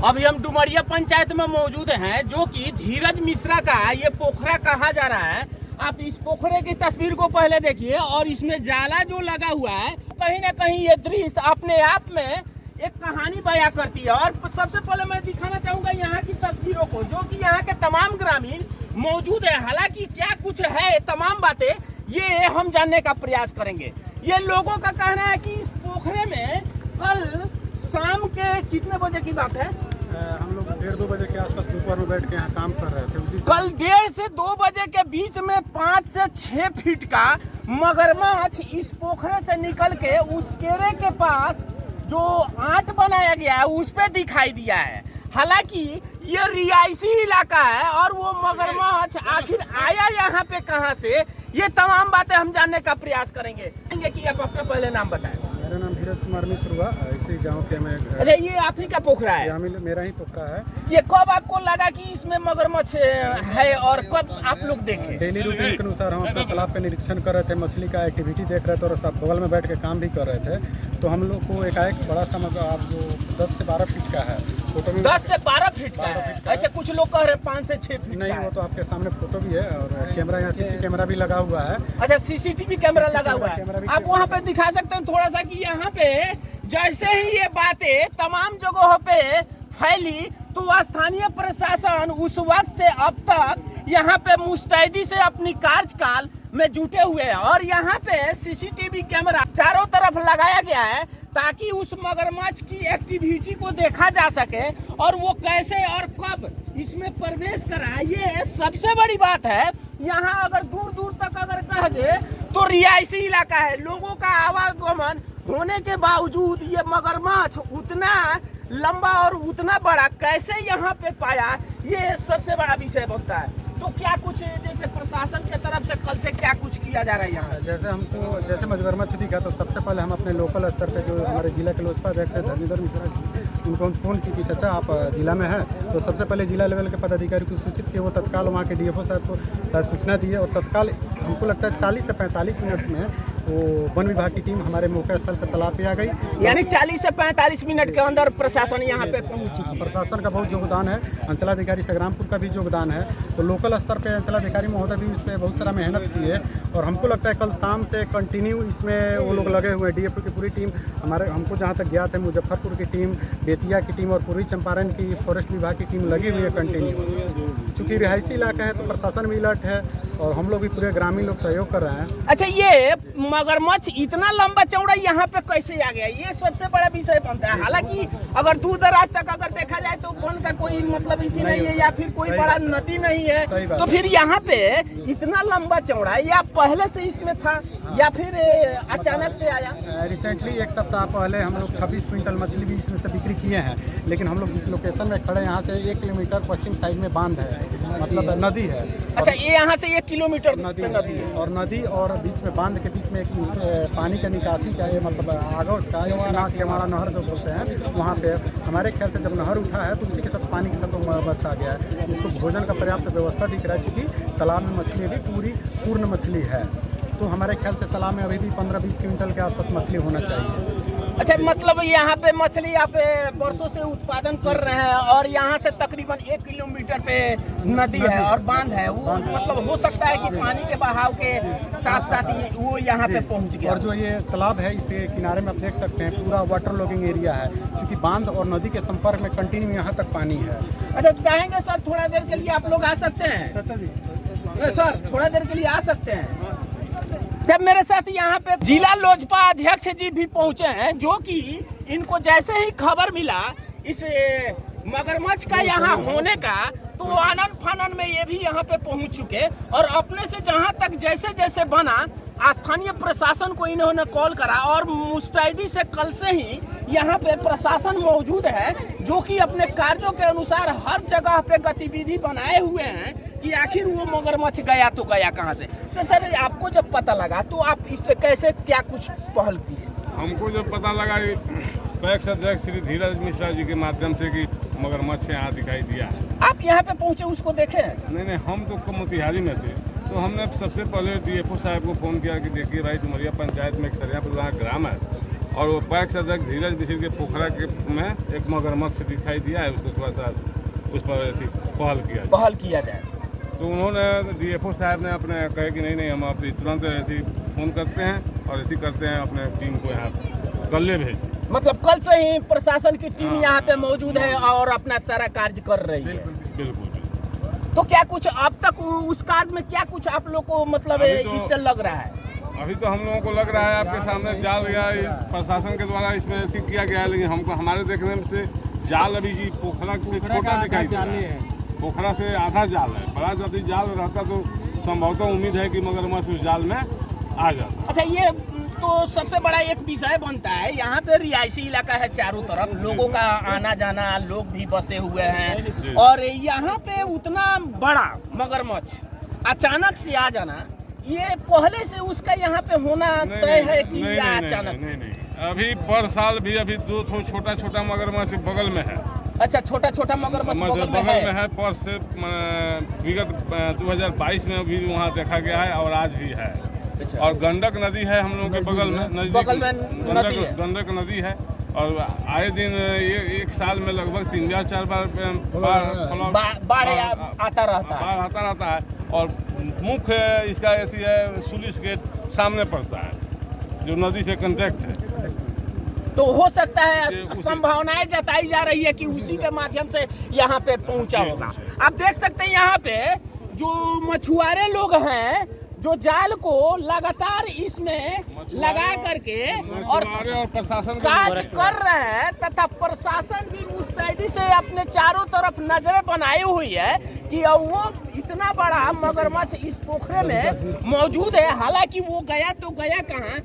अभी हम डुमरिया पंचायत में मौजूद हैं, जो कि धीरज मिश्रा का ये पोखरा कहा जा रहा है। आप इस पोखरे की तस्वीर को पहले देखिए और इसमें जाला जो लगा हुआ है, कहीं ना कहीं ये दृश्य अपने आप में एक कहानी बयां करती है। और सबसे पहले मैं दिखाना चाहूंगा यहाँ की तस्वीरों को, जो कि यहाँ के तमाम ग्रामीण मौजूद है। हालांकि क्या कुछ है, तमाम बातें ये हम जानने का प्रयास करेंगे। ये लोगों का कहना है कि इस पोखरे में कल शाम के कितने बजे की बात है, हम लोग 1:30-2 बजे के आसपास दोपहर में बैठ के यहाँ काम कर रहे थे। उसी कल 1:30 से 2 बजे के बीच में 5 से 6 फीट का मगरमच्छ इस पोखरे से निकल के उस केरे के पास जो आट बनाया गया है उस पे दिखाई दिया है। हालांकि ये रिहायशी इलाका है और वो मगरमच्छ आखिर आया यहाँ पे कहाँ से, ये तमाम बातें हम जानने का प्रयास करेंगे। कि आप अपना पहले नाम बताएं। मेरा नाम धीरज कुमार मिश्र हुआ, इसी गांव के मैं। अच्छा, ये आप ही का पोखरा है? मेरा ही पोखरा है। ये कब आपको लगा कि इसमें मगरमच्छ है और कब आप लोग देखे? डेली रूटीन के अनुसार हम अपने तालाब का निरीक्षण कर रहे थे, मछली का एक्टिविटी देख रहे थे और सब बगल में बैठ के काम भी कर रहे थे। तो हम लोग को एकाएक बड़ा सा आप जो 10 से 12 फीट का है, फोटो में 10 से 12 फीट का है। ऐसे कुछ लोग कह रहे 5 से 6 फीट नहीं, वो तो आपके सामने फोटो भी है और कैमरा, यहाँ सीसी कैमरा भी लगा हुआ है। अच्छा, सीसीटीवी कैमरा लगा हुआ है। आप वहाँ पे दिखा सकते हैं थोड़ा सा कि यहाँ पे जैसे ही ये बातें तमाम जगहों पे फैली तो स्थानीय प्रशासन उस वक्त से अब तक यहाँ पे मुस्तैदी से अपनी कार्यकाल में जुटे हुए हैं और यहाँ पे सीसीटीवी कैमरा चारों तरफ लगाया गया है ताकि उस मगरमच्छ की एक्टिविटी को देखा जा सके और वो कैसे और कब इसमें प्रवेश करा। ये सबसे बड़ी बात है। यहाँ अगर दूर दूर तक अगर कह दे तो रिहायशी इलाका है, लोगों का आवागमन होने के बावजूद ये मगरमच्छ उतना लंबा और उतना बड़ा कैसे यहाँ पे पाया, ये सबसे बड़ा विषय बनता है। तो क्या कुछ जैसे प्रशासन के तरफ से कल से क्या कुछ किया जा रहा है यहाँ? जैसे मगरमच्छ दिखा तो सबसे पहले हम अपने लोकल स्तर पे जो हमारे जिला के लोजपा अध्यक्ष धर्मेंद्र मिश्रा जी, उनको हम फोन की कि चाचा आप जिला में हैं, तो सबसे पहले जिला लेवल के पदाधिकारी को सूचित किए। वो तत्काल वहाँ के डीएफओ साहब को शायद सूचना दिए और तत्काल हमको लगता है 40 से 45 मिनट में वो वन विभाग की टीम हमारे मौका स्थल पर तालाब पे आ गई। यानी 40 से 45 मिनट के अंदर प्रशासन यहाँ पे पहुँच चुकी है। प्रशासन का बहुत योगदान है, अंचलाधिकारी संग्रामपुर का भी योगदान है। तो लोकल स्तर पे अंचलाधिकारी महोदय भी इस पर बहुत सारा मेहनत की है और हमको लगता है कल शाम से कंटिन्यू इसमें वो लोग लगे हुए हैं। डीएफओ की पूरी टीम हमको जहाँ तक ज्ञात है, मुजफ्फरपुर की टीम, बेतिया की टीम और पूर्वी चंपारण की फॉरेस्ट विभाग की टीम लगी हुई है कंटिन्यू। चूँकि रिहायशी इलाका है तो प्रशासन भी अलर्ट है और हम लोग भी पूरे ग्रामीण लोग सहयोग कर रहे हैं। अच्छा, ये मगरमच्छ इतना लंबा चौड़ा यहाँ पे कैसे आ गया, ये सबसे बड़ा विषय बनता है। हालांकि अगर दूर दराज तक अगर देखा जाए तो वन का कोई मतलब इतनी नहीं है या फिर कोई बड़ा नदी नहीं है, तो फिर यहाँ पे इतना लंबा चौड़ा या पहले से इसमें था या फिर अचानक से आया? रिसेंटली 1 सप्ताह पहले हम लोग 26 क्विंटल मछली भी इसमें से बिक्री किए हैं। लेकिन हम लोग जिस लोकेशन में खड़े यहाँ से 1 किलोमीटर पश्चिम साइड में बांध है, मतलब नदी है। अच्छा, ये यहाँ से 1 किलोमीटर नदी है और नदी और बीच में बांध के बीच में एक पानी का निकासी का ये मतलब आगोट का नाक हमारा नहर जो बोलते हैं, वहाँ पे हमारे ख्याल से जब नहर उठा है तो उसी के साथ पानी के साथ मगरमच्छ आ गया है। इसको भोजन का पर्याप्त व्यवस्था दिख रहा है, चूँकि तालाब में मछली भी पूर्ण मछली है। तो हमारे ख्याल से तालाब में अभी भी 15-20 क्विंटल के आसपास मछली होना चाहिए। अच्छा, मतलब यहाँ पे मछली आप वर्षों से उत्पादन कर रहे हैं और यहाँ से तकरीबन 1 किलोमीटर पे नदी है और बांध है। वो मतलब हो सकता है कि पानी के बहाव के साथ साथ ही वो यहाँ पे पहुँच गया। और जो ये तालाब है इसके किनारे में आप देख सकते हैं पूरा वाटर लॉगिंग एरिया है, क्योंकि बांध और नदी के संपर्क में कंटिन्यू यहाँ तक पानी है। अच्छा, चाहेंगे सर थोड़ा देर के लिए आप लोग आ सकते हैं? सर थोड़ा देर के लिए आ सकते हैं? जब मेरे साथ यहाँ पे जिला लोजपा अध्यक्ष जी भी पहुँचे हैं, जो कि इनको जैसे ही खबर मिला इस मगरमच्छ का यहाँ होने का, तो आनन फानन में ये भी यहाँ पे पहुँच चुके और अपने से जहाँ तक जैसे जैसे बना स्थानीय प्रशासन को इन्होंने कॉल करा और मुस्तैदी से कल से ही यहाँ पे प्रशासन मौजूद है, जो कि अपने कार्यों के अनुसार हर जगह पे गतिविधि बनाए हुए हैं कि आखिर वो मगरमच्छ गया तो गया कहाँ से। सर आपको जब पता लगा तो आप इस पे कैसे क्या कुछ पहल की है? हमको जब पता लगा पैक्स अध्यक्ष श्री धीरज मिश्रा जी के माध्यम से कि मगरमच्छ यहाँ दिखाई दिया है। आप यहाँ पे पहुँचे, उसको देखे? नहीं, हम तो मोतिहारी में थे, तो हमने सबसे पहले डीएफओ साहब को फ़ोन किया कि देखिए भाई डुमरिया पंचायत में एक सरिया प्रधान ग्राम है और वो पैक्स अध्यक्ष धीरज मिश्र के पोखरा के में एक मगरमच्छ दिखाई दिया है, उसको थोड़ा सा उस पर ऐसी पहल किया जाए। तो उन्होंने डीएफओ साहब ने अपने कहे कि नहीं हम आप तुरंत ऐसी फ़ोन करते हैं और ऐसी करते हैं, अपने टीम को यहाँ कल भेज। मतलब कल से ही प्रशासन की टीम यहाँ पे मौजूद है और अपना सारा कार्य कर रही है। बिल्कुल। तो क्या कुछ अब तक उस कार्य में क्या कुछ आप लोग को मतलब इससे लग रहा है? अभी तो हम लोगों को लग रहा है आपके सामने जाल गया प्रशासन के द्वारा इसमें ऐसी किया गया है, लेकिन हमको हमारे देखने से जाल अभी पोखरा से छोटा दिखाई दे रहा है। पोखरा से आधा जाल है, बड़ा यदि जाल रहता तो संभवतः उम्मीद है कि मगरमच्छ उस जाल में आ जाता। अच्छा, ये तो सबसे बड़ा एक विषय बनता है, यहाँ पे रिहायशी इलाका है, चारों तरफ लोगों का आना जाना, लोग भी बसे हुए हैं, और यहाँ पे उतना बड़ा मगरमच्छ अचानक से आ जाना, ये पहले से उसका यहाँ पे होना तय है कि अचानक से? नहीं, अभी पर साल भी अभी 2 छोटा मगरमच्छ बगल में है। अच्छा, छोटा मगरमच्छ बगल में है। पर से विगत 2022 में भी वहाँ देखा गया है और आज भी है। अच्छा। और गंडक नदी है हम लोगों के बगल में, गंडक नदी है, और आए दिन एक साल में लगभग 3 या 4 बार बाढ़ आता रहता है। और मुख्य इसका ऐसी है, सुलिस गेट सामने पड़ता है जो नदी से कॉन्टेक्ट है। तो हो सकता है, संभावनाएं जताई जा रही है कि उसी के माध्यम से यहाँ पे पहुँचा होगा। आप देख सकते हैं यहाँ पे जो मछुआरे लोग हैं, जो जाल को लगातार इसमें लगा करके और प्रशासन कार्य कर रहे हैं, तथा प्रशासन भी मुस्तैदी से अपने चारों तरफ नजरें बनाई हुई है कि वो इतना बड़ा मगरमच्छ इस पोखरे में मौजूद है। हालांकि वो गया तो गया कहाँ,